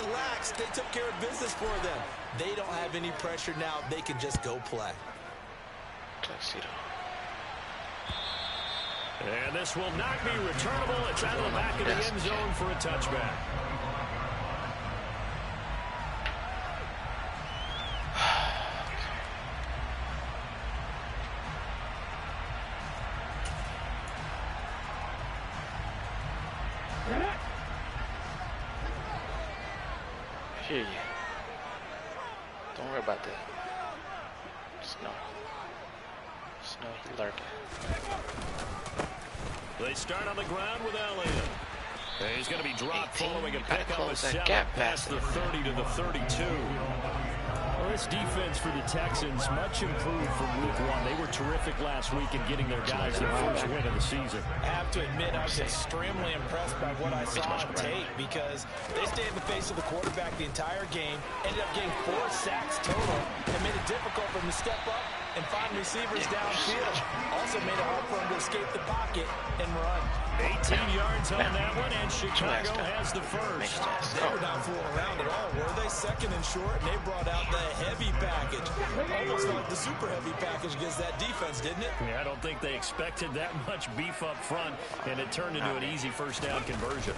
relaxed. They took care of business for them. They don't have any pressure now. They can just go play. And this will not be returnable. It's out of the back of the end zone for a touchback. I hear you. Don't worry about that. Snow. Snow, he lurking. They start on the ground with Elliott. And he's going to be dropped 18, following a pickup of 7 past the 30 to the 32. Well, this defense for the Texans much improved from week 1. They were terrific last week in getting their guys their first win of the season. I have to admit, I was extremely impressed by what I saw on tape because they stayed in the face of the quarterback the entire game, ended up getting 4 sacks total, and made it difficult for him to step up and find receivers downfield. Also made it hard for him to escape the pocket and run. 18 yards on that one, and Chicago has the first. They were not fooling around at all, were they? Second and short, and they brought out the heavy package. Almost like the super heavy package against that defense, didn't it? Yeah, I don't think they expected that much beef up front, and it turned into an easy first down conversion.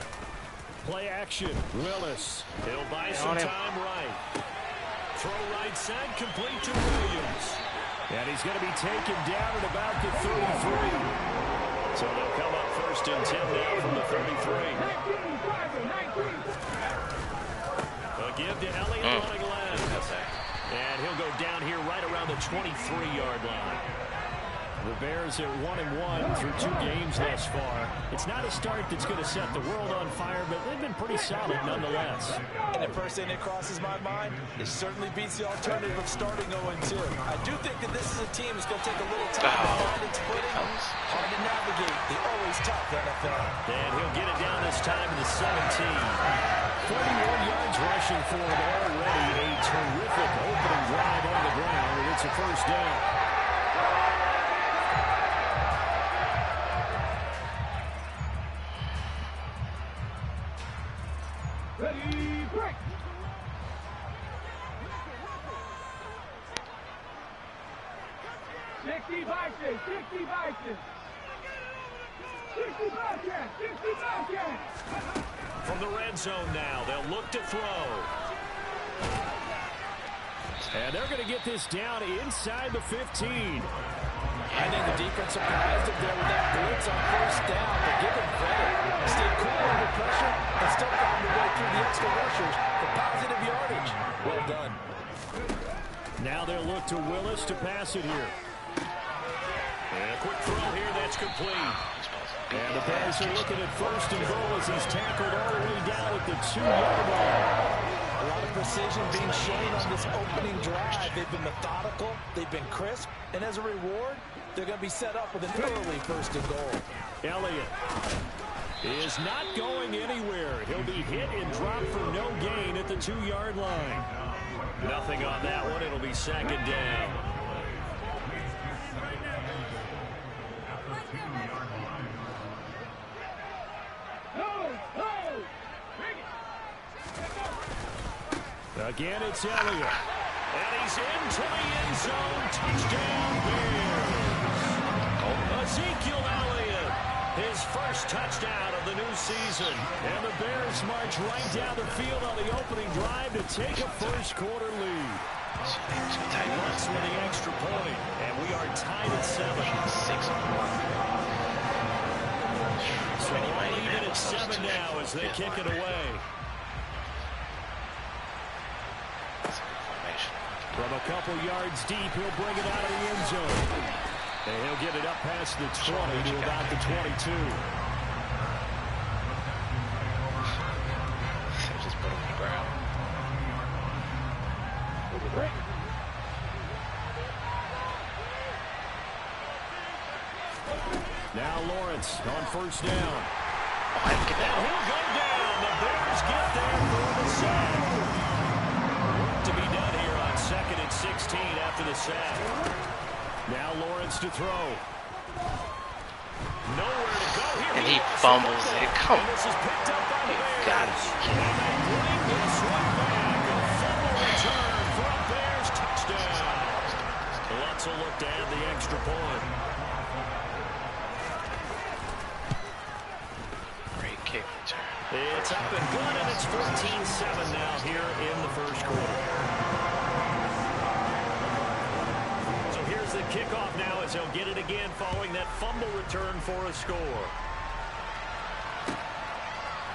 Play action. Willis. He'll buy some time right. Throw right side, complete to Williams. And he's going to be taken down at about the 33. So they'll come up first and 10 now from the 33. A give to Elliott running left. And he'll go down here right around the 23-yard line. The Bears are 1-1 through 2 games thus far. It's not a start that's going to set the world on fire, but they've been pretty solid nonetheless. And the first thing that crosses my mind, it certainly beats the alternative of starting 0-2. I do think that this is a team that's going to take a little time to find its footing. Hard to navigate the always tough NFL. And he'll get it down this time to the 17. 41 yards rushing for him already. A terrific opening drive on the ground, and it's a first down. Ready, break! Sixty Vikings! From the red zone now, they'll look to throw. And they're going to get this down inside the 15. I think the defense surprised him there with that blitz on first down, but give him credit. Stayed cool under pressure and still found a way through the extra rushers for positive yardage. Well done. Now they'll look to Willis to pass it here. And a quick throw here, that's complete. And the Bears are looking at first and goal as he's tackled all the way down at the 2-yard line. A lot of precision being shown on this opening drive. They've been methodical, they've been crisp, and as a reward, they're going to be set up with an early first and goal. Elliott is not going anywhere. He'll be hit and dropped for no gain at the 2-yard line. Nothing on that one. It'll be second down. Again, it's Elliott. And he's into the end zone. Touchdown, Bears. Ezekiel Elliott, his first touchdown of the new season. And the Bears march right down the field on the opening drive to take a first-quarter lead. Once with the extra point, and we are tied at 7. So all even at 7 now as they kick it away. From a couple yards deep, he'll bring it out of the end zone. And he'll get it up past the 20 to about the 22. Just put him on the ground. Now Lawrence on first down. And he'll go down. The Bears get there for the sack. Work to be done here on 2nd and 16 after the sack. Now Lawrence to throw. Nowhere to go here. he fumbles it. Come on. You got it. This one back. A fumble return for a Bears touchdown. Lutz will look to add the extra point. Great kick return. It's up and good, and it's 14-7 now here in the first quarter. So here's the kickoff now as he'll get it again following that fumble return for a score.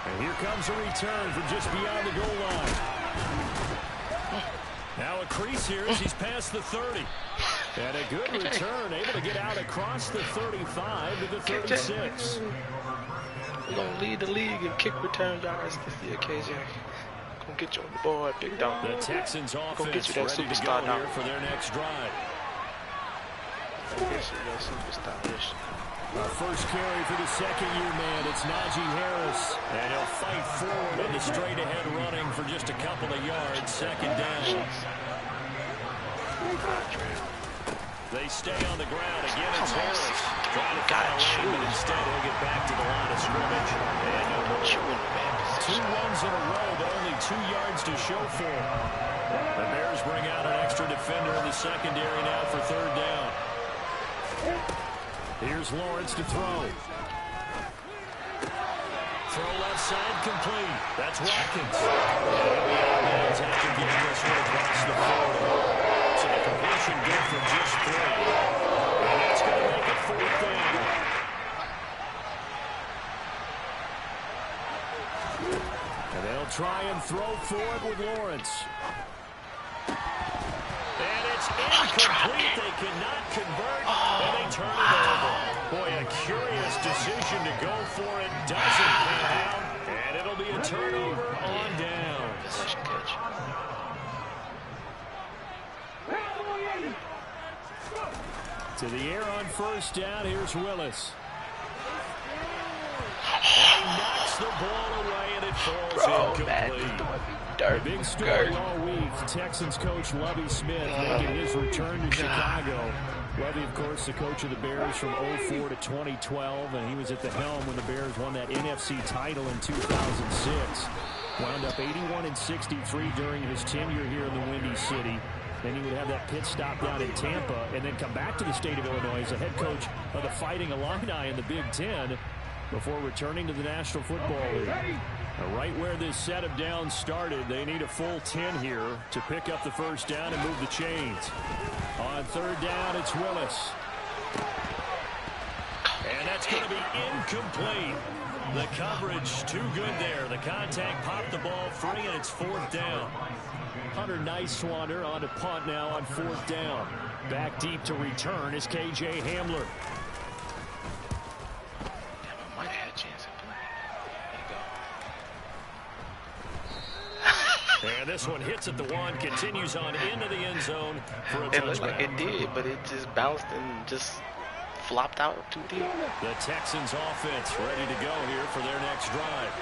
And here comes a return from just beyond the goal line. Now a crease here as he's past the 30. And a good return, able to get out across the 35 to the 36. We're going to lead the league in kick return yards this year, KJ. Gonna get you on the board, big dog. The Texans offense get you that ready to superstar go now. here for their next drive. Gonna get you that superstar-ish. First carry for the second-year man. It's Najee Harris. And he'll fight forward on the straight-ahead running for just a couple of yards. Second down. They stay on the ground. Again, it's Harris. Trying to find a lane, but instead he'll get back to the line of scrimmage. And no more. Two runs in a row, but only 2 yards to show for him. The Bears bring out an extra defender in the secondary now for third down. Here's Lawrence to throw. Throw left side complete. That's Watkins. He'll have to get this one across the 40. So the completion good for just 3. And that's going to make it fourth down. And they'll try and throw for it with Lawrence. And it's incomplete. They cannot convert, and they turn it over. Boy, a curious decision to go for it. Doesn't pan out, and it'll be a turnover on down. Possession catch. To the air on first down. Here's Willis. And he knocks the ball away, and it falls incomplete. Dirt. Big story all week. Texans coach Lovie Smith making his return to Chicago. Lovie, of course, the coach of the Bears from 2004 to 2012, and he was at the helm when the Bears won that NFC title in 2006. Wound up 81-63 during his tenure here in the Windy City. Then he would have that pit stop down in Tampa and then come back to the state of Illinois as the head coach of the Fighting Illini in the Big Ten before returning to the National Football League. Now, right where this set of downs started, they need a full 10 here to pick up the first down and move the chains. On third down, it's Willis. And that's going to be incomplete. The coverage too good there. The contact popped the ball free, and it's fourth down. Hunter Nicewander on to punt now on fourth down. Back deep to return is KJ Hamler. Damn, I might have had a chance at playing. There you go. And this one hits at the 1, continues on into the end zone for a It touchdown. looked like it did, but it just bounced and just flopped out too deep. The Texans offense ready to go here for their next drive.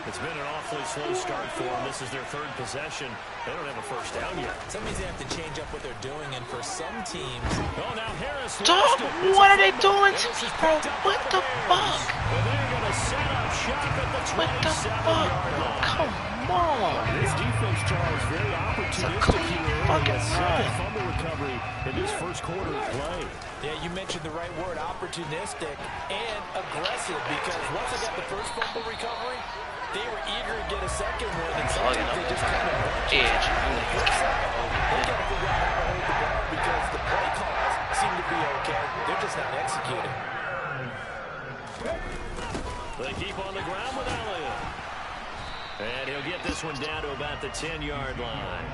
It's been an awfully slow start for them. This is their third possession. They don't have a first down yet. Some reason they have to change up what they're doing, and for some teams... Oh, now Harris... Dog, what are they doing? Bro, what the fuck? And they're going to set up shop at the 27-yard line. Come on. This defense, Charles, very opportunistic here. A second fumble recovery in this first quarter of play. Yeah, you mentioned the right word, opportunistic and aggressive, because once they got the first fumble recovery, they were eager to get a second one, and sometimes they just kind of edge. They got to figure out how to hold the ball because the play calls seem to be okay. They're just not executing. They keep on the ground with Elliott. And he'll get this one down to about the 10-yard line.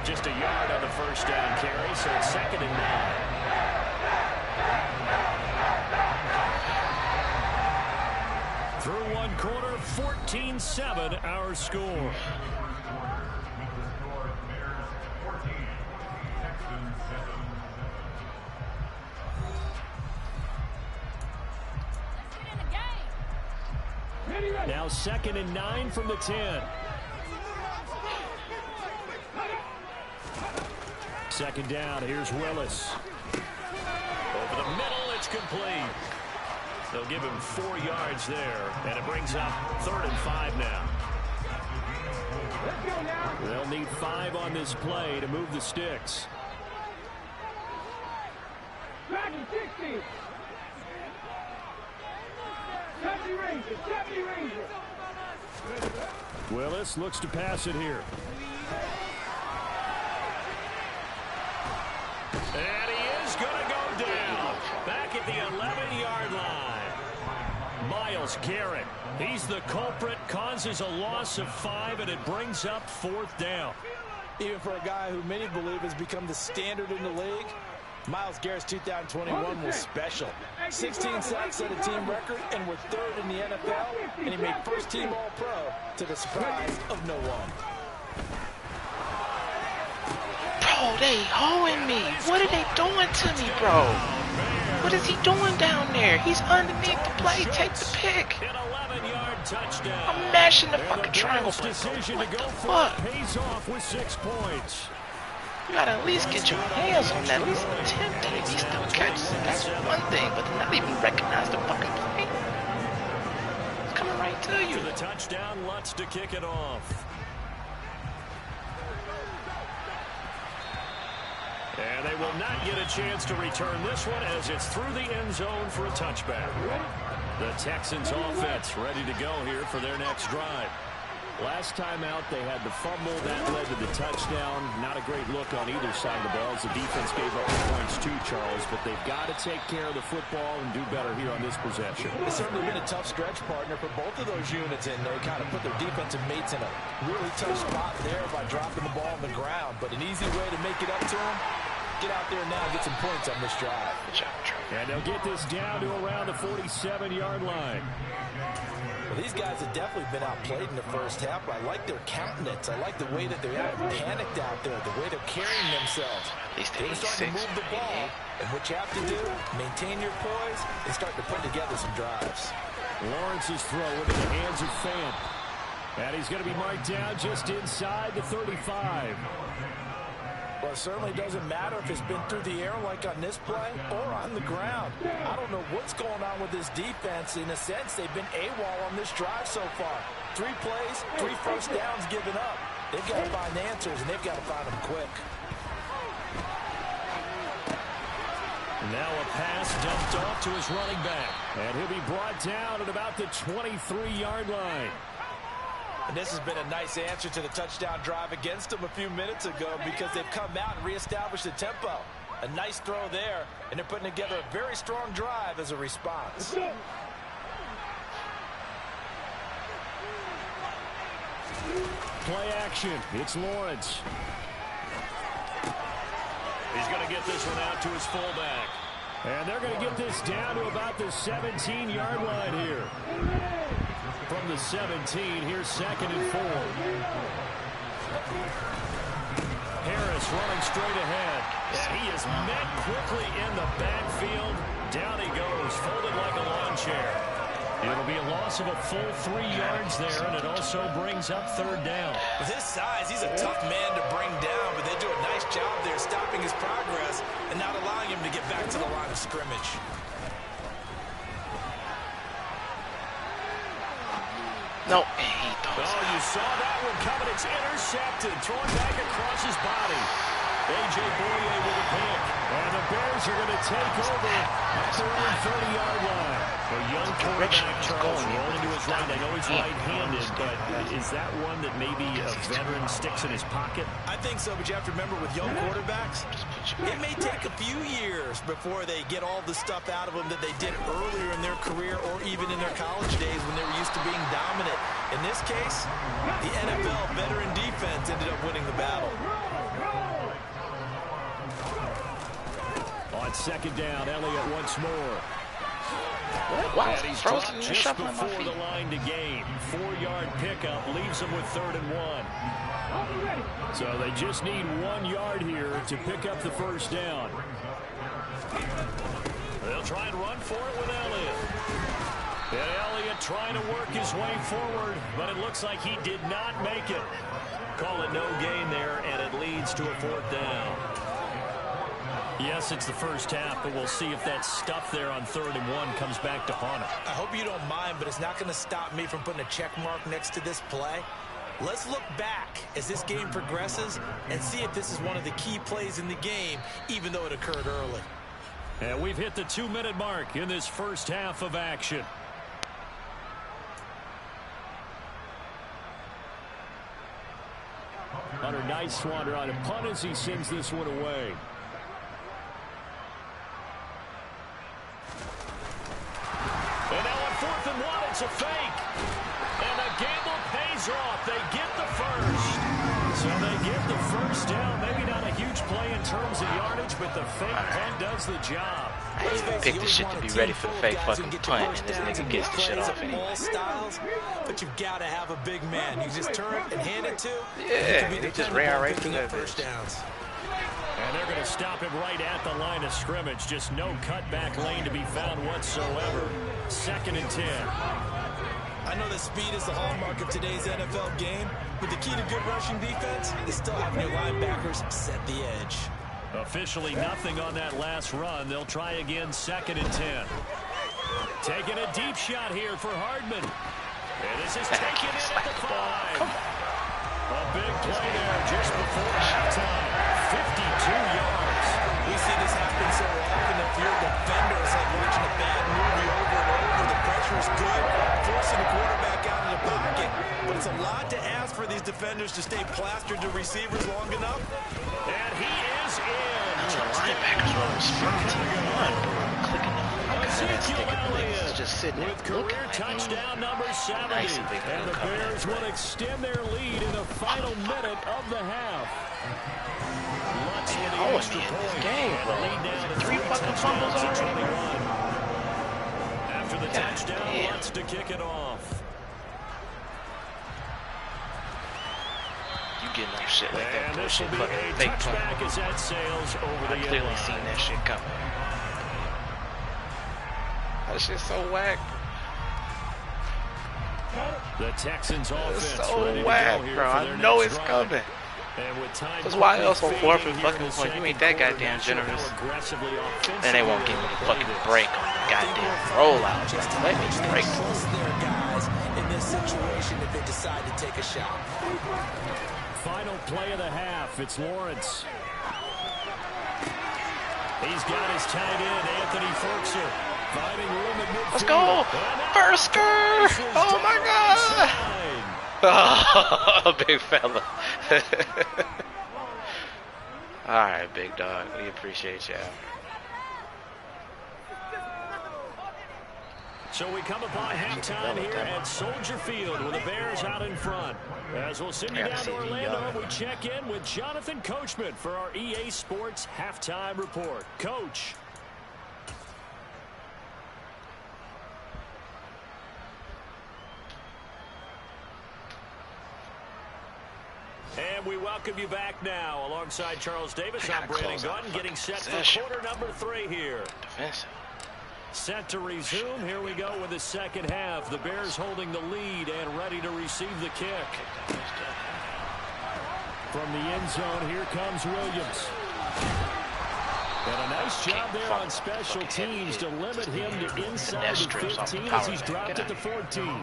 Just a yard on the first down carry, so it's 2nd and 9. Through one quarter, 14-7 our score. Now 2nd and 9 from the 10. Second down, here's Willis. Over the middle, it's complete. They'll give him 4 yards there, and it brings up 3rd and 5 now. They'll need 5 on this play to move the sticks. Dragon 60. 70 Rangers. 70 Rangers. Willis looks to pass it here. And he is going to go down. Back at the 11-yard line. Myles Garrett. He's the culprit. Causes a loss of 5, and it brings up 4th down. Even for a guy who many believe has become the standard in the league, Myles Garrett's 2021 was special. 16 sacks set a team record, and we're 3rd in the NFL, and he made first-team All-Pro to the surprise of no one. Bro, they hoeing me. What are they doing to me, bro? What is he doing down there? He's underneath the play. Take the pick. An 11-yard touchdown. I'm mashing the fucking The triangle. decision What to go the for fuck? it pays off with 6 points. You gotta at least get your hands on that. At least attempt it. At least still catch it. That's one thing, but to not even recognize the fucking play. It's coming right to you. To the touchdown, Lutz to kick it off. And they will not get a chance to return this one as it's through the end zone for a touchback. The Texans offense ready to go here for their next drive. Last time out, they had the fumble. That led to the touchdown. Not a great look on either side of the ball as the defense gave up the points too, Charles. But they've got to take care of the football and do better here on this possession. It's certainly been a tough stretch, partner, for both of those units, and they kind of put their defensive mates in a really tough spot there by dropping the ball on the ground. But an easy way to make it up to them, get out there now and get some points on this drive. And they'll get this down to around the 47-yard line. Well, these guys have definitely been outplayed in the first half, but I like their countenance. I like the way that they're panicked out there, the way they're carrying themselves. At least They're starting to move the ball, and what you have to do, maintain your poise, and start to put together some drives. Lawrence's throw into the hands of Fant. And he's going to be marked down just inside the 35. Well, it certainly doesn't matter if it's been through the air like on this play or on the ground. I don't know what's going on with this defense. In a sense, they've been AWOL on this drive so far. 3 plays, 3 first downs given up. They've got to find answers, and they've got to find them quick. Now a pass dumped off to his running back. And he'll be brought down at about the 23-yard line. And this has been a nice answer to the touchdown drive against them a few minutes ago because they've come out and reestablished the tempo. A nice throw there, and they're putting together a very strong drive as a response. Play action. It's Lawrence. He's going to get this one out to his fullback. And they're going to get this down to about the 17-yard line here. From the 17, here's 2nd and 4. Harris running straight ahead. And he is met quickly in the backfield. Down he goes, folded like a lawn chair. It'll be a loss of a full 3 yards there, and it also brings up 3rd down. With his size, he's a tough man to bring down, but they do a nice job there stopping his progress and not allowing him to get back to the line of scrimmage. No, he throws Oh, you saw that one coming. It's intercepted. Thrown back across his body. A.J. Boye with a pick. And the Bears are going to take over at the 30-yard line. A young quarterback, Charles, rolling to his right. I know he's right-handed, but is that one that maybe a veteran sticks in his pocket? I think so, but you have to remember with young quarterbacks, it may take a few years before they get all the stuff out of them that they did earlier in their career or even in their college days when they were used to being dominant. In this case, the NFL veteran defense ended up winning the battle. On 2nd down, Elliott once more. Wow, And he's frozen dropped and just shuffling my before feet. the line to gain. 4-yard pickup leaves them with 3rd and 1. So they just need 1 yard here to pick up the first down. They'll try and run for it with Elliott. And Elliott trying to work his way forward, but it looks like he did not make it. Call it no gain there, and it leads to a 4th down. Yes, it's the first half, but we'll see if that stuff there on 3rd and 1 comes back to haunt him. I hope you don't mind, but it's not going to stop me from putting a check mark next to this play. Let's look back as this game progresses and see if this is one of the key plays in the game, even though it occurred early. And we've hit the 2-minute mark in this first half of action. Hunter Nighswander on a punt as he sends this one away. And now on 4th and 1, it's a fake. And the gamble pays off. They get the first. So they get the first down. Maybe not a huge play in terms of yardage, but the fake punt does the job. I even picked this shit to be ready for the fake fucking punt, and this nigga gets the shit off anyway. All styles, but you've got to have a big man. You just turn and hand it to. Yeah, he just ran right through that first downs. And they're going to stop him right at the line of scrimmage. Just no cutback lane to be found whatsoever. 2nd and 10. I know that speed is the hallmark of today's NFL game, but the key to good rushing defense is still having your linebackers set the edge. Officially nothing on that last run. They'll try again, 2nd and 10. Taking a deep shot here for Hardman. And this is taken in at the 5. A big play there just before halftime. 52 yards. We see this happen so often if you're a defender. It's like watching a bad movie over and over. The pressure is good, forcing the quarterback out of the pocket. But it's a lot to ask for these defenders to stay plastered to receivers long enough. And he is in. The linebackers were responsive. Clicking the fuck out of that stick of things. It's just sitting there with looking career like touchdown number 70. Nice and big And the Bears will extend their lead in the final minute of the half. Lutz with the extra point. Game, bro. Now 3 fucking fumbles already. After the touchdown, Lutz to kick it off. You getting no shit like that And this bullshit will be fucking a fake touchback punt. as that sails over the I clearly seen that shit coming. That shit's so whack. The Texans offense It's so ready to whack, go here bro. for I their know next it's drive. coming. Because why else on 4th and fucking point? You ain't that goddamn generous. And they won't give me the fucking break on the goddamn rollout. Let me break. Trust their guys in this situation if they decide to take a shot. Final play of the half. It's Lawrence. He's got his tight end, Anthony Ferkser. Finding room in midfield. Let's go! Ferkser! Oh my god! Oh, big fella. Alright, big dog. We appreciate y'all. So we come upon halftime here at Soldier Field with the Bears out in front. As we'll send you down to Orlando, we check in with Jonathan Coachman for our EA Sports Halftime Report. Coach. And we welcome you back now. Alongside Charles Davis, I'm Brandon Gunn, getting set for quarter number 3 here. Defensive. Set to resume. Here we go with the second half. The Bears holding the lead and ready to receive the kick. From the end zone, here comes Williams. And a nice job there on special teams to limit him to inside the 15 as he's dropped at the 14.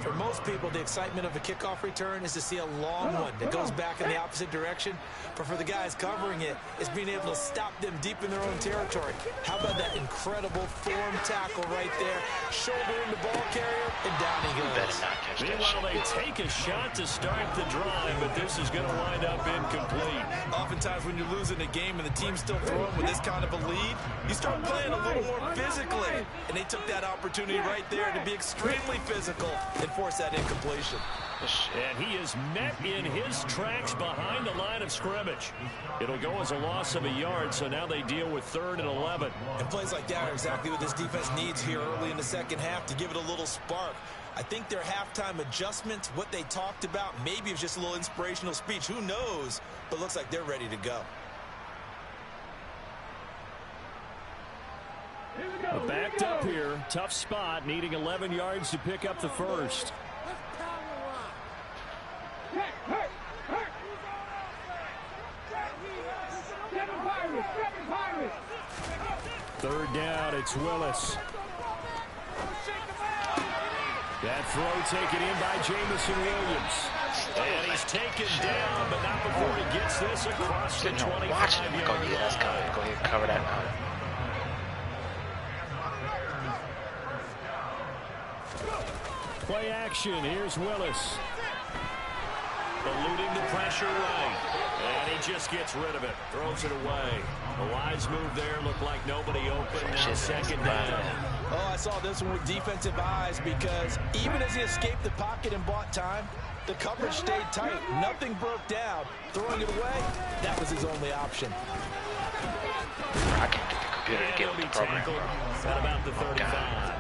For most people, the excitement of a kickoff return is to see a long one that goes back in the opposite direction. But for the guys covering it, it's being able to stop them deep in their own territory. How about that incredible form tackle right there? Shouldering the ball carrier, and down he goes. Meanwhile, they take a shot to start the drive, but this is going to wind up incomplete. Oftentimes when you're losing a game and the team's still throwing with this kind of a lead, you start playing a little more physically. And they took that opportunity right there to be extremely physical and force that incompletion. And he is met in his tracks behind the line of scrimmage. It'll go as a loss of a yard, so now they deal with 3rd and 11. And plays like that are exactly what this defense needs here early in the second half to give it a little spark. I think their halftime adjustments, what they talked about, maybe it was just a little inspirational speech. Who knows? But looks like they're ready to go. Backed up here. Tough spot, needing 11 yards to pick up the first. Third down, it's Willis. That throw taken in by Jamison Williams. And he's taken down, but not before he gets this across the 25-yard line. Go ahead, let's go. Go ahead, cover that now. Play action. Here's Willis. Eluding the pressure right. And he just gets rid of it. Throws it away. A wise move there. Looked like nobody open. Now second down. Oh, I saw this one with defensive eyes because even as he escaped the pocket and bought time, the coverage stayed tight. Nothing broke down. Throwing it away, that was his only option. I can't get the computer to get with the program, bro. At about the 35.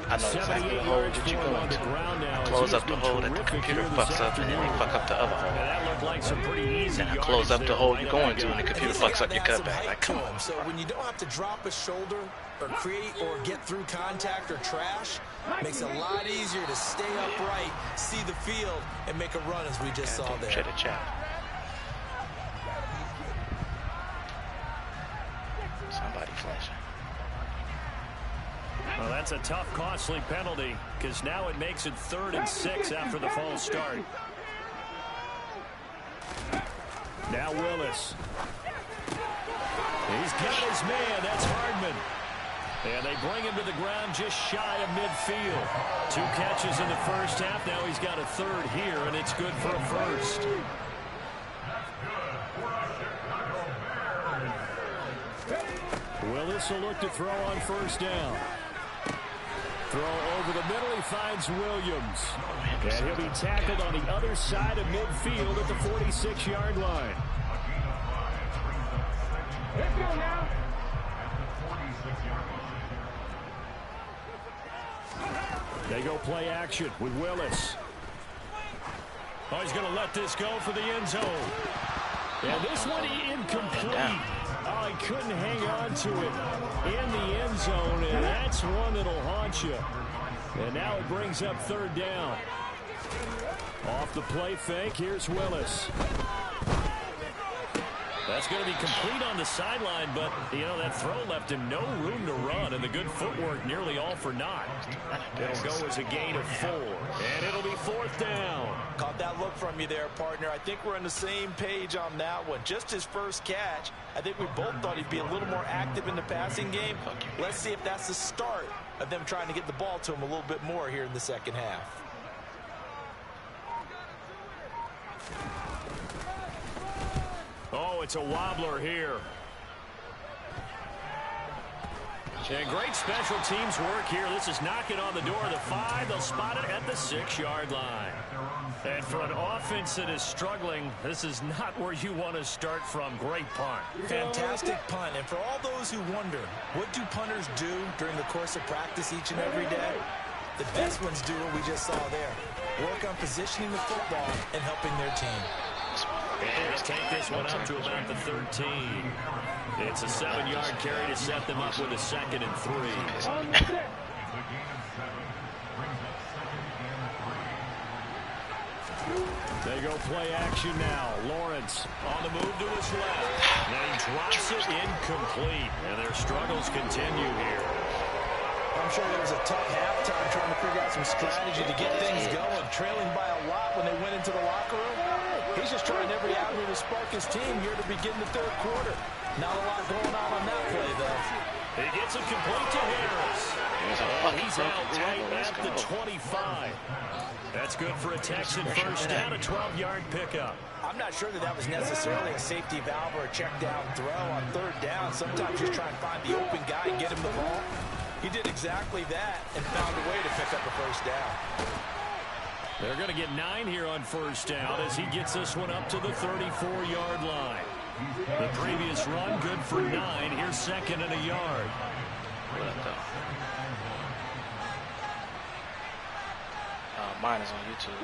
I know exactly the hole that you go into. I close up the hole that the computer fucks up, and then they fuck up the other hole. That looked like some pretty easy. Then I close up the hole you're going to, and the computer fucks up your cutback. Like, come on. So when you don't have to drop a shoulder or create or get through contact or trash, makes it a lot easier to stay upright, see the field, and make a run as we just saw there. Chitter chat. Somebody flashing. Well, that's a tough, costly penalty because now it makes it 3rd and 6 after the false start. Now Willis. He's got his man. That's Hardman. And they bring him to the ground just shy of midfield. 2 catches in the first half. Now he's got a 3rd here, and it's good for a 1st. Willis will look to throw on 1st down. Throw over the middle. He finds Williams. And he'll be tackled on the other side of midfield at the 46-yard line. Let's go now. They go play action with Willis. Oh, he's going to let this go for the end zone. And this one incomplete. Oh, he couldn't hang on to it in the end zone, and that's one that'll haunt you. And now it brings up 3rd down. Off the play fake, here's Willis. That's going to be complete on the sideline, but, you know, that throw left him no room to run, and the good footwork nearly all for naught. It'll go as a gain of 4, and it'll be 4th down. Caught that look from you there, partner. I think we're on the same page on that one. Just his first catch, I think we both thought he'd be a little more active in the passing game. Let's see if that's the start of them trying to get the ball to him a little bit more here in the second half. Oh, it's a wobbler here. And great special teams work here. This is knocking on the door of the 5. They'll spot it at the 6-yard line. And for an offense that is struggling, this is not where you want to start from. Great punt. Fantastic punt. And for all those who wonder, what do punters do during the course of practice each and every day? The best ones do what we just saw there. Work on positioning the football and helping their team. And he'll take this one up to about the 13. It's a 7-yard carry to set them up with a 2nd and 3. They go play action now. Lawrence on the move to his left. And he drops it incomplete. And their struggles continue here. I'm sure there was a tough halftime trying to figure out some strategy to get things going. Trailing by a lot when they went into the locker room. He's just trying every avenue to spark his team here to begin the 3rd quarter. Not a lot going on that play, though. He gets it complete to Harris. And he's out right at the 25. That's good for a Texan 1st down, a 12-yard pickup. I'm not sure that was necessarily a safety valve or a check down throw on 3rd down. Sometimes just try and find the open guy and get him the ball. He did exactly that and found a way to pick up a 1st down. They're going to get 9 here on 1st down as he gets this one up to the 34-yard line. The previous run, good for 9. Here's 2nd and a yard. Mine is on YouTube.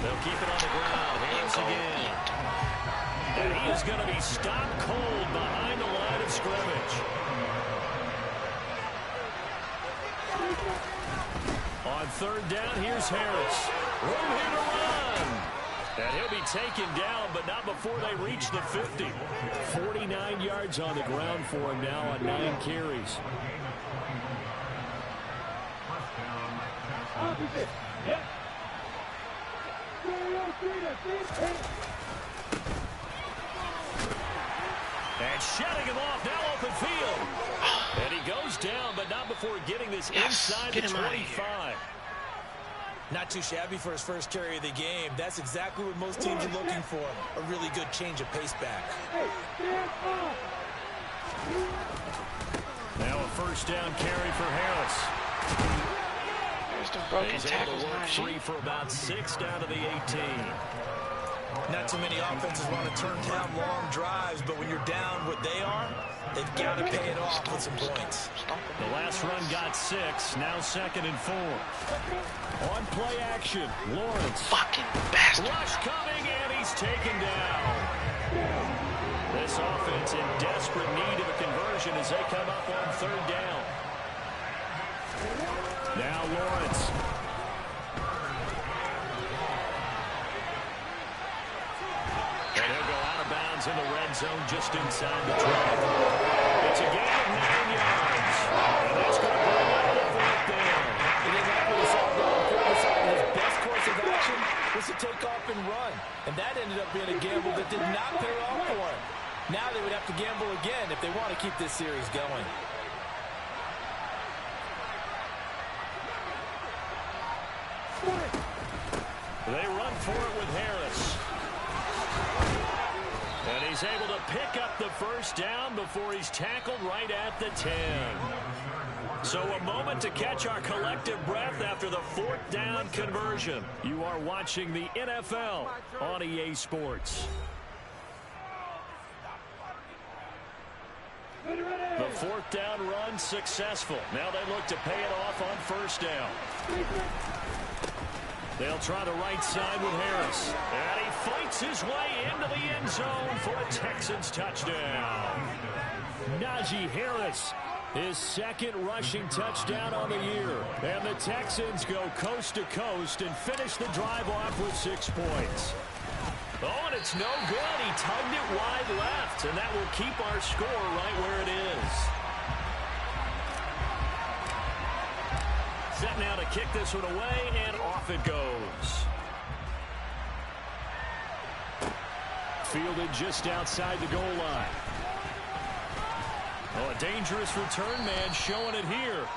They'll keep it on the ground once again. And he is going to be stopped cold behind the line of scrimmage. On 3rd down, here's Harris. Room here to run. And he'll be taken down, but not before they reach the 50. 49 yards on the ground for him now on 9 carries. And shutting him off, now open field. And he goes down, but not before getting this inside the 25. Not too shabby for his first carry of the game. That's exactly what most teams are looking for. A really good change of pace back. Now a first down carry for Harris. There's the broken He's able tackles. to work free for about 6 down to the 18. Not too many offenses want to turn down long drives, but when you're down what they are, they've got to pay it off with some points. The last run got 6, now 2nd and 4. On play action, Lawrence. Fucking bastard. Rush coming, and he's taken down. This offense in desperate need of a conversion as they come up on 3rd down. Now Lawrence. And he'll go out of bounds in the red zone just inside the 12. It's a gain of 9 yards. And that's going to bring up the 4th down. He didn't have to solve the important side. His best course of action was to take off and run. And that ended up being a gamble that did not pay off for him. Now they would have to gamble again if they want to keep this series going. They run for it with Harris. And he's able to pick up the first down before he's tackled right at the 10. So a moment to catch our collective breath after the 4th down conversion. You are watching the NFL on EA Sports. The 4th down run successful. Now they look to pay it off on 1st down. They'll try the right side with Harris. And he fights his way into the end zone for a Texans touchdown. Najee Harris, his 2nd rushing touchdown on the year. And the Texans go coast to coast and finish the drive off with 6 points. Oh, and it's no good. He tugged it wide left, and that will keep our score right where it is. Set now to kick this one away, and off it goes. Fielded just outside the goal line. Oh, a dangerous return man showing it here.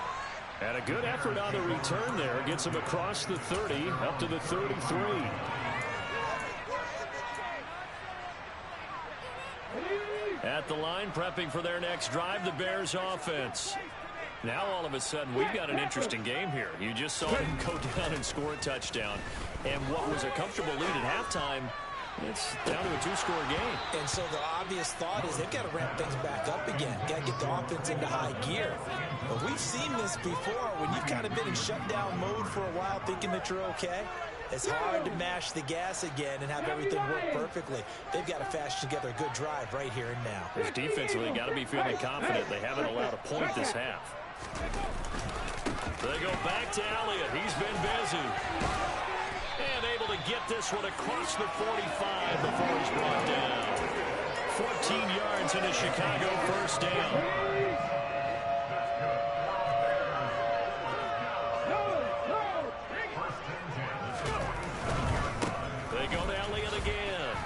And a good effort on the return there. Gets him across the 30, up to the 33. At the line, prepping for their next drive, the Bears offense. Now, all of a sudden, we've got an interesting game here. You just saw them go down and score a touchdown. And what was a comfortable lead at halftime, it's down to a 2-score game. And so the obvious thought is they've got to ramp things back up again. Got to get the offense into high gear. But we've seen this before when you've kind of been in shutdown mode for a while thinking that you're okay. It's hard to mash the gas again and have everything work perfectly. They've got to fashion together a good drive right here and now. There's defensively got to be feeling confident. They haven't allowed a point this half. They go back to Elliott. He's been busy. And able to get this one across the 45 before he's brought down. 14 yards in a Chicago 1st down. They go to Elliott again.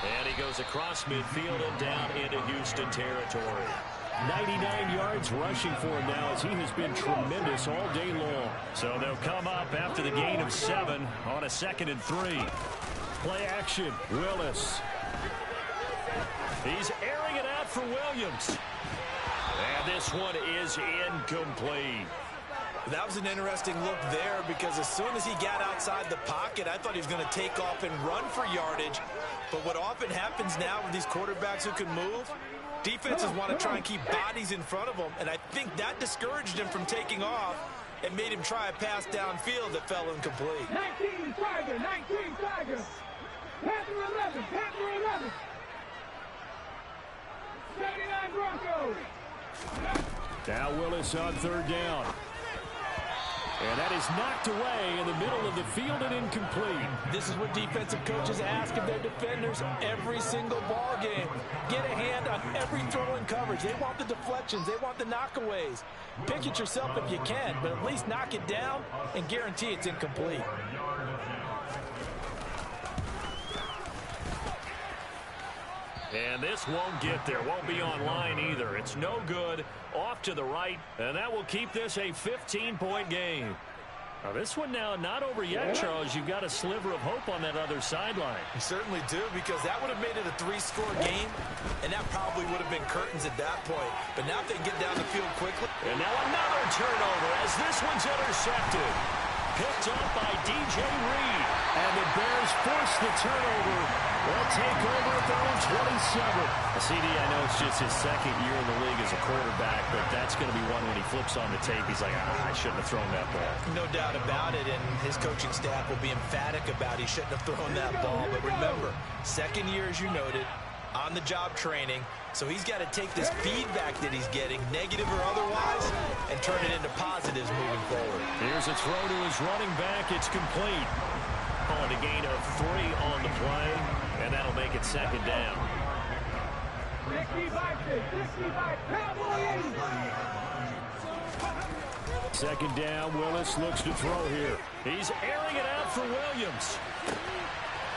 And he goes across midfield and down into Houston territory. 99 yards rushing for him now as he has been tremendous all day long. So they'll come up after the gain of 7 on a 2nd and 3. Play action, Willis. He's airing it out for Williams. And this one is incomplete. That was an interesting look there because as soon as he got outside the pocket, I thought he was going to take off and run for yardage. But what often happens now with these quarterbacks who can move, defenses want to try and keep bodies in front of them, and I think that discouraged him from taking off and made him try a pass downfield that fell incomplete. 19 Tiger, 19 Tiger. Panther 11, Panther 11. 79 Broncos. Now Willis on 3rd down. And that is knocked away in the middle of the field and incomplete. This is what defensive coaches ask of their defenders every single ball game. Get a hand on every throw in coverage. They want the deflections. They want the knockaways. Pick it yourself if you can, but at least knock it down and guarantee it's incomplete. And this won't get there. Won't be on line either. It's no good. Off to the right. And that will keep this a 15-point game. Now this one now not over yet, Charles. You've got a sliver of hope on that other sideline. You certainly do, because that would have made it a 3-score game, and that probably would have been curtains at that point. But now if they can get down the field quickly. And now another turnover as this one's intercepted. Picked up by DJ Reed. And the Bears force the turnover. They'll take over at their own 27. CD, I know it's just his second year in the league as a quarterback, but that's going to be one when he flips on the tape. He's like, I shouldn't have thrown that ball. No doubt about it, and his coaching staff will be emphatic about he shouldn't have thrown that ball. But remember, second year, as you noted, on-the-job training, so he's got to take this feedback that he's getting, negative or otherwise, and turn it into positives moving forward. Here's a throw to his running back. It's complete. Calling a gain of 3 on the play, and that'll make it second down. 65, Cowboy 80. Second down, Willis looks to throw here. He's airing it out for Williams.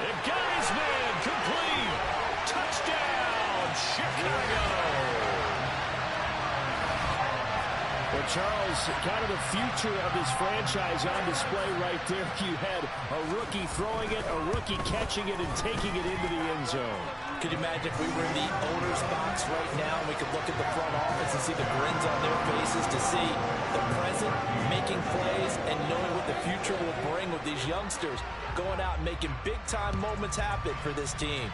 It got his man, complete. Touchdown, Chicago. Well, Charles, kind of the future of this franchise on display right there. You had a rookie throwing it, a rookie catching it, and taking it into the end zone. Could you imagine if we were in the owner's box right now and we could look at the front office and see the grins on their faces, to see the present making plays and knowing what the future will bring with these youngsters going out and making big-time moments happen for this team.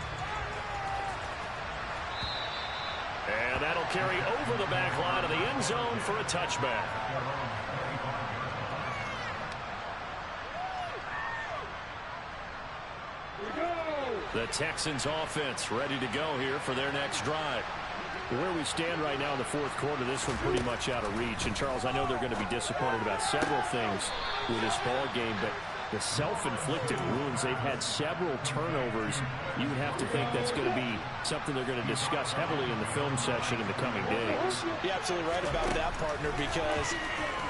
And that'll carry over the back line of the end zone for a touchback. The Texans offense ready to go here for their next drive. Where we stand right now in the fourth quarter, this one pretty much out of reach. And Charles, I know they're going to be disappointed about several things with this ball game, but the self-inflicted wounds, they've had several turnovers. You would have to think that's going to be something they're going to discuss heavily in the film session in the coming days. You're absolutely right about that, partner, because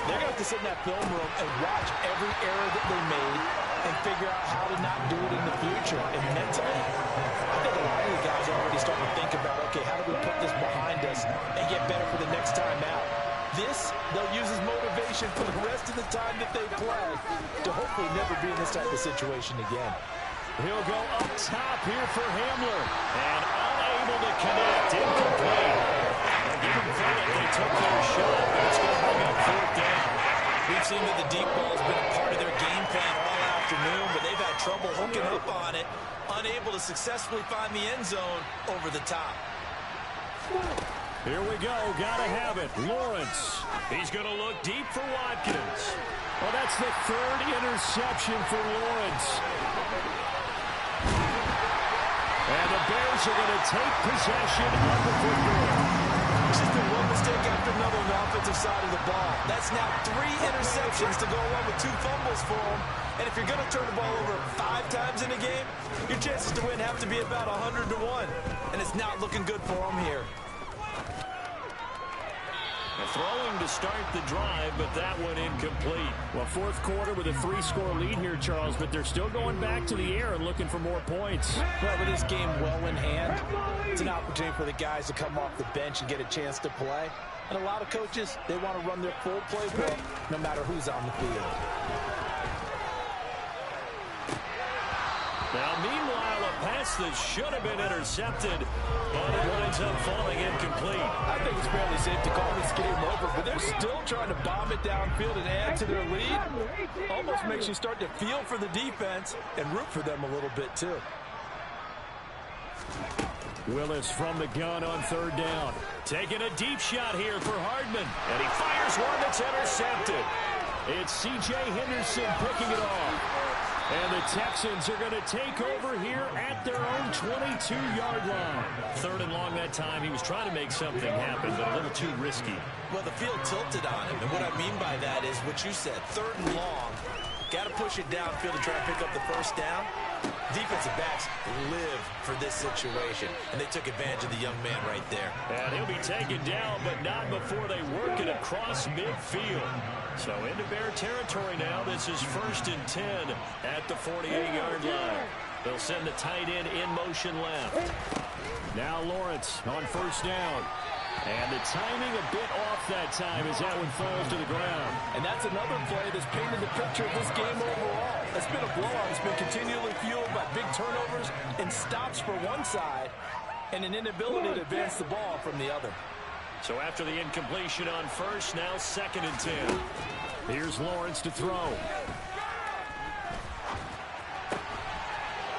they're going to have to sit in that film room and watch every error that they made and figure out how to not do it in the future. And mentally, I think a lot of the guys are already starting to think about, okay, how do we put this behind us and get better for the next time out? This, they'll use as motivation for the rest of the time that they play to hopefully never be in this type of situation again. He'll go up top here for Hamler. And unable to connect. Incomplete. I'll give them credit. They took their shot, but it's going to bring up fourth down. We've seen that the deep ball has been a part of their game plan all afternoon, but they've had trouble hooking up on it, unable to successfully find the end zone over the top. Here we go. Gotta have it. Lawrence. He's going to look deep for Watkins. Well, that's the third interception for Lawrence. And the Bears are going to take possession of the football. It's just been one mistake after another on the offensive side of the ball. That's now 3 interceptions to go along with 2 fumbles for him. And if you're going to turn the ball over 5 times in a game, your chances to win have to be about 100 to 1. And it's not looking good for him here. Throwing to start the drive, but that one incomplete. Well, fourth quarter with a 3-score lead here, Charles, but they're still going back to the air and looking for more points. Well, with this game well in hand, it's an opportunity for the guys to come off the bench and get a chance to play. And a lot of coaches, they want to run their full playbook no matter who's on the field. Now, meanwhile, a pass that should have been intercepted, but it winds up falling incomplete. I think it's fairly safe to call this game over, but they're still trying to bomb it downfield and add to their lead. Almost makes you start to feel for the defense and root for them a little bit, too. Willis from the gun on third down. Taking a deep shot here for Hardman, and he fires one that's intercepted. It's C.J. Henderson picking it off. And the Texans are going to take over here at their own 22-yard line. 3rd and long that time. He was trying to make something happen, but a little too risky. Well, the field tilted on him, and what I mean by that is what you said, 3rd and long. Got to push it downfield to try and pick up the first down. Defensive backs live for this situation, and they took advantage of the young man right there. And he'll be taken down, but not before they work it across midfield. So into Bear territory now. This is 1st and 10 at the 48-yard line. They'll send the tight end in motion left. Now Lawrence on 1st down. And the timing a bit off that time as that one falls to the ground. And that's another play that's painted the picture of this game overall. It's been a blowout. It's been continually fueled by big turnovers and stops for one side and an inability to advance the ball from the other. So after the incompletion on 1st, now 2nd and 10. Here's Lawrence to throw.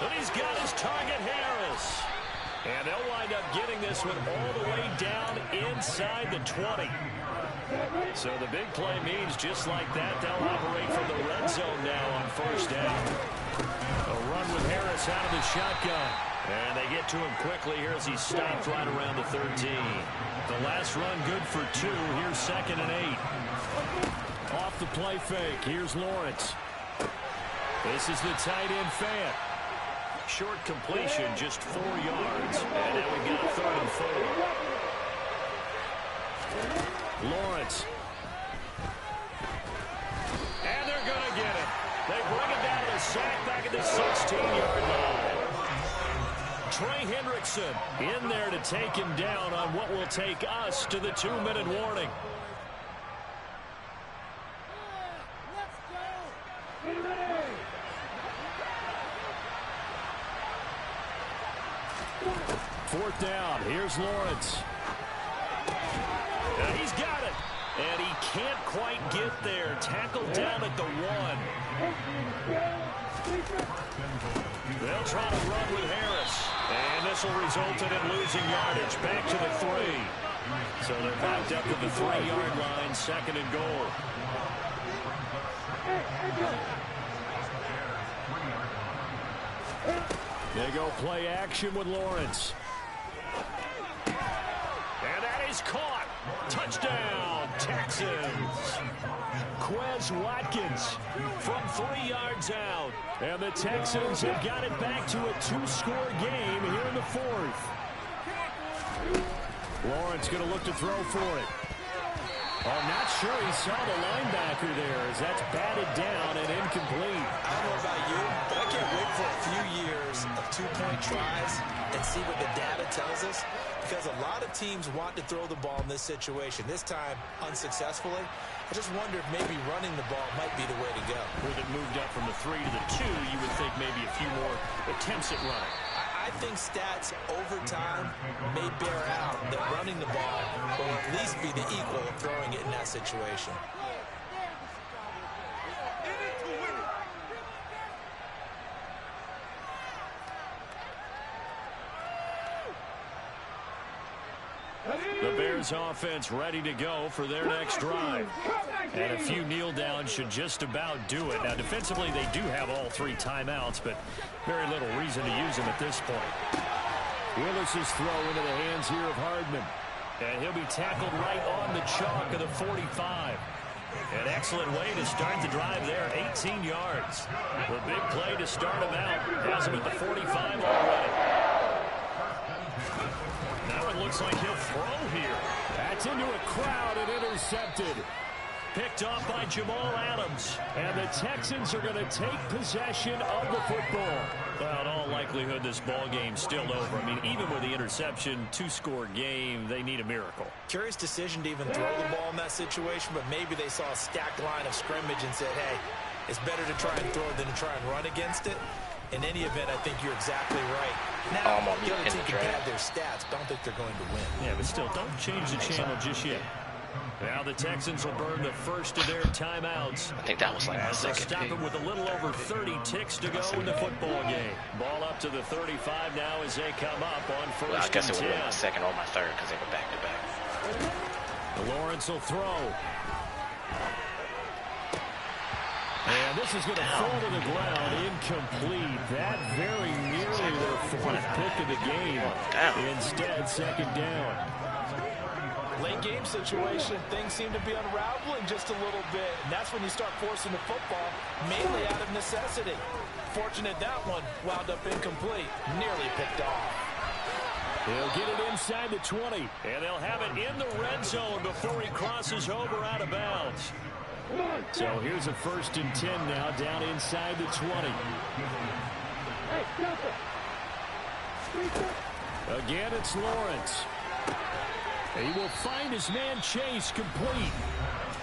And he's got his target, Harris. And they'll wind up getting this one all the way down inside the 20. So the big play means just like that, they'll operate from the red zone now on 1st down. A run with Harris out of the shotgun. And they get to him quickly here as he stopped right around the 13. The last run good for 2. Here's 2nd and 8. Off the play fake. Here's Lawrence. This is the tight end Fant. Short completion, just 4 yards. And now we've got 3rd and 4. Lawrence. And they're going to get it. They bring it down to the sack back at the 16-yard line. Trey Hendrickson in there to take him down on what will take us to the 2-minute warning. Fourth down. Here's Lawrence. And he's got it. And he can't quite get there. Tackled down at the 1. They'll try to run with Harris. And this will result in him losing yardage. Back to the 3. So they're backed up to the 3-yard line. 2nd and goal. They go play action with Lawrence. And that is caught. Touchdown, Texans. Quez Watkins from 3 yards out. And the Texans have got it back to a 2-score game here in the 4th. Lawrence going to look to throw for it. I'm not sure he saw the linebacker there as that's batted down and incomplete. I don't know about you, but I can't wait for a few years of 2-point tries and see what the data tells us, because a lot of teams want to throw the ball in this situation. This time, unsuccessfully. I just wonder if maybe running the ball might be the way to go. With it moved up from the 3 to the 2, you would think maybe a few more attempts at running. I think stats over time may bear out that running the ball will at least be the equal of throwing it in that situation. The Bears offense ready to go for their next drive. And a few kneel downs should just about do it. Now defensively they do have all 3 timeouts, but very little reason to use them at this point. Willis's throw into the hands here of Hardman. And he'll be tackled right on the chalk of the 45. An excellent way to start the drive there, 18 yards. The big play to start him out has him at the 45 already. Now it looks like he'll throw here. That's into a crowd and intercepted. Picked off by Jamal Adams. And the Texans are going to take possession of the football. Well, in all likelihood, this ball game's still over. I mean, even with the interception, 2-score game, they need a miracle. Curious decision to even throw the ball in that situation, but maybe they saw a stacked line of scrimmage and said, hey, it's better to try and throw than to try and run against it. In any event, I think you're exactly right. Now, the other team can have their stats, but I don't think they're going to win. Yeah, but still, don't change the channel just yet. Now the Texans will burn the first of their timeouts. I think that was like the As they'll second. stop him with a little over 30 ticks to go in the football game. Ball up to the 35 now as they come up on first Well, I guess and it would 10. have been my second or my third because they were back-to-back. Lawrence will throw. And this is going to fall to the ground, incomplete. That very nearly their fourth pick of the game. Instead, second down. Late game situation, things seem to be unraveling just a little bit. And that's when you start forcing the football, mainly out of necessity. Fortunate that one wound up incomplete, nearly picked off. He'll get it inside the 20, and they'll have it in the red zone before he crosses over out of bounds. So here's a 1st and 10 now, down inside the 20. Again, it's Lawrence. He will find his man Chase complete.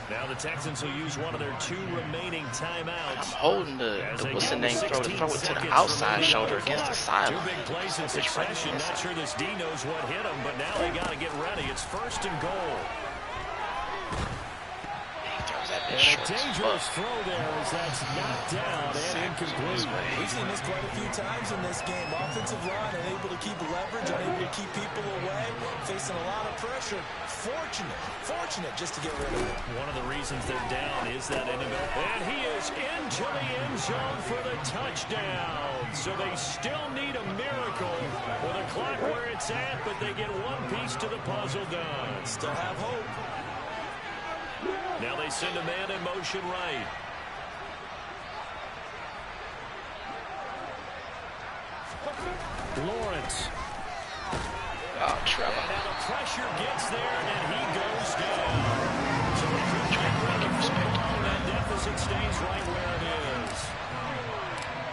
Now the Texans will use one of their 2 remaining timeouts. I'm holding the what's the name, throw it to the outside shoulder against the sideline. 2 big plays in succession. Not sure this D knows what hit him, but now they got to get ready. It's 1st and goal. And a dangerous throw there as that's knocked down and incomplete. We've seen this quite a few times in this game. Offensive line unable to keep leverage, unable to keep people away, facing a lot of pressure. Fortunate just to get rid of it. One of the reasons they're down is that inability. And he is into the end zone for the touchdown. So they still need a miracle with a clock where it's at, but they get one piece to the puzzle done. Still have hope. Now they send a man in motion right. Lawrence. Oh, Trevor. And now the pressure gets there, and he goes down. So they could get rid of the football, and that deficit stays right where it is.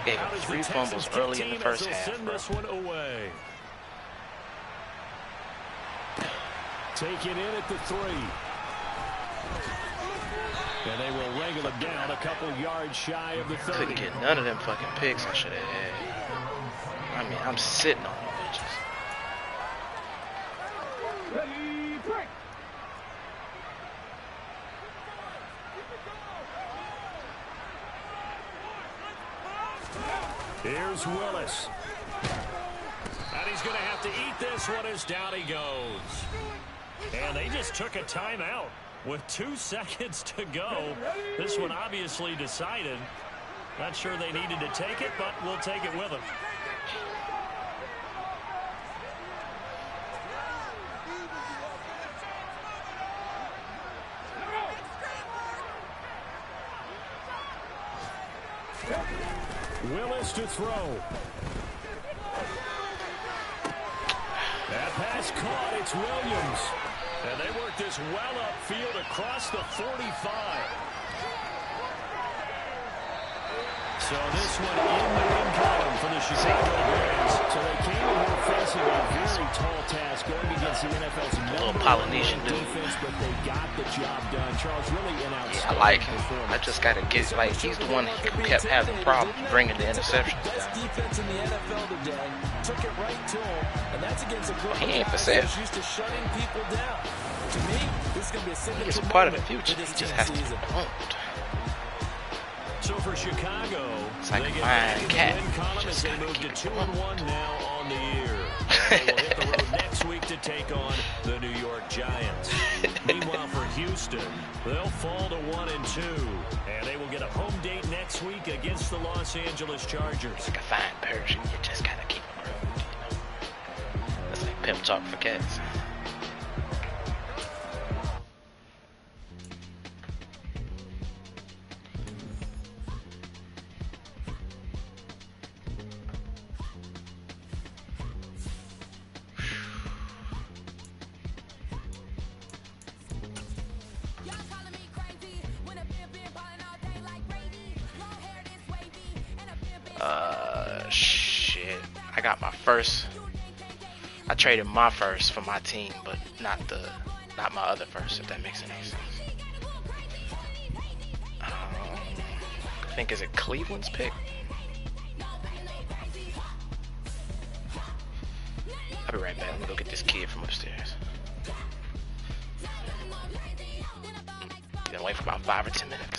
Gave him 3 fumbles early in the first half. Send this one away. Taken in at the 3. And they will wrangle him down a couple yards shy of the 30. Couldn't get none of them fucking picks I should have had. I mean, I'm sitting on them bitches. Ready, break. Here's Willis. And he's going to have to eat this one as down he goes. And they just took a timeout. With 2 seconds to go, this one obviously decided. Not sure they needed to take it, but we'll take it with them. Willis to throw. That pass caught. It's Williams. And they work this well upfield across the 45. So this one in the win column for the Chicago Bears. So they came in here facing a very tall task going against the NFL's little Polynesian dude. defense, but they got the job done. Charles, really an outstanding I like him. performance. I just got to get, like, he's the one who kept having problems bringing the interceptions Best down. defense in the NFL today. Took it right to him, and that's against a group He ain't for of sale. guys used to shutting people down. To me, this is going to be a signature He's a part of the moment future. for this He just team has to be season. owned. So for Chicago, It's like they a get flying back in cat. the win column as Just they gotta move to keep 2-1 now on the year. And they will hit the road next week to take on the New York Giants. Meanwhile, for Houston, they'll fall to 1-2, and they will get a home date next week against the Los Angeles Chargers. It's like a fine Persian. You just got to keep him groomed, you know. That's like pimp talk for cats. Shit. I got my first. I traded my first for my team, but not my other first, if that makes any sense. I think, is it Cleveland's pick? I'll be right back. Let me go get this kid from upstairs. Gonna wait for about 5 or 10 minutes.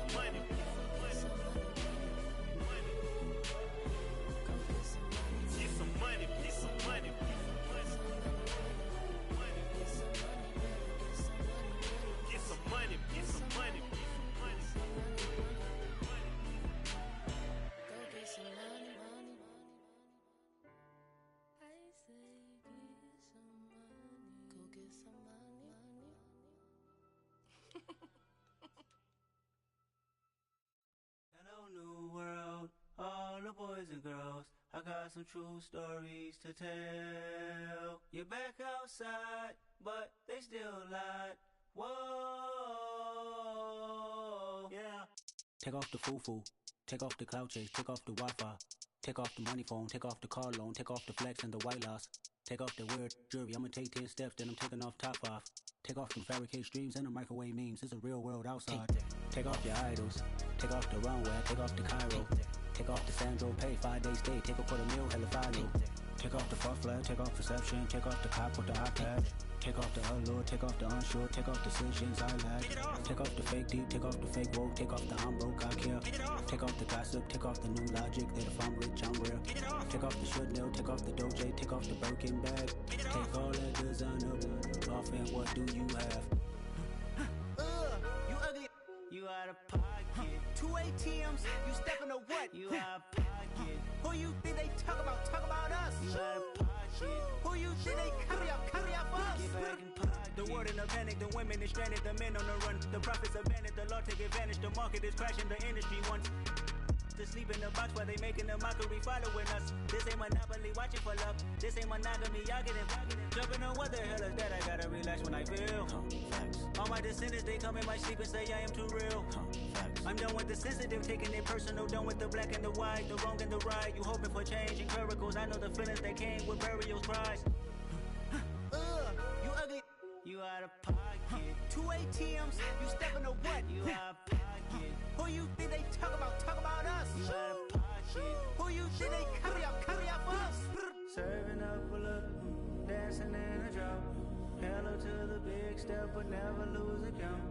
Hello, new world, all the boys and girls. I got some true stories to tell. You're back outside, but they still lied. Whoa, yeah. Take off the foo-foo, take off the cloud chase, take off the Wi-Fi, take off the money phone, take off the car loan, take off the flex and the white loss, take off the weird jewelry. I'ma take 10 steps, then I'm taking off top 5. Take off them fabricate streams and the microwave memes. It's a real world outside. Take off your idols, take off the runway, take off the Cairo, take off the Sandro Pay, 5-day stay, take a $250,000, hella final. Take off the fuck flag, take off perception, take off the cop with the iPad. Take off the allure, take off the unsure, take off decisions I lack. Take off the fake deep, take off the fake woke, take off the I'm broke, I care. Take off the gossip, take off the new logic that if I'm rich, I'm real. Take off the should know, take off the Doja, take off the Birkin bag. Take all that designer off and what do you have? You ugly, you out of pocket. 2 ATMs, you stepping to what? You out of pocket. Who you think they talk about us? You out of pocket. Who you think they carry up for us? Get back in pocket. The world in a panic, the women is stranded, the men on the run. The profits abandoned, the law take advantage, the market is crashing, the industry wants to sleep in the box while they making a mockery following us. This ain't monopoly, watching for love. This ain't monogamy, y'all getting jumping on what the hell is that? I gotta relax when I feel. All my descendants, they come in my sleep and say I am too real. I'm done with the sensitive, taking it personal. Done with the black and the white, the wrong and the right. You hoping for change and miracles. I know the feelings that came with burials, cries. You ugly, you out of pocket. 2 ATMs, you stepping to what? You out of pocket. Who you think they talk about us? You out of pocket. Who you think they carry up for us? Serving up a look, dancing in a drop. Hello to the big step, but never lose a count.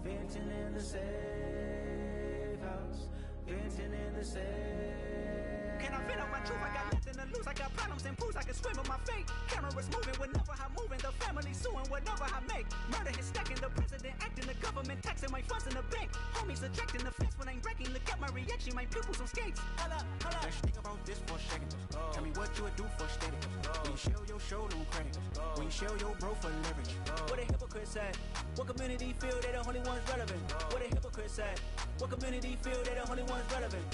Venting in the safe house, venting in the safe. Can I vent out my truth? I got nothing to lose. I got problems and pools. I can swim with my fate. Cameras moving whenever I'm moving. The family suing whatever I make. Murder is stacking. The president acting. The government taxing my funds in the bank. Homies ejecting the fence when I'm wrecking. Look at my reaction. My pupils on skates. Hold up. Let's think about this for a second. Tell me what you would do for steady. When you show your show, don't credit. When you show your bro for leverage. What a hypocrite said. What community feel they the only ones relevant? What a hypocrite said. What community feel they the only ones relevant?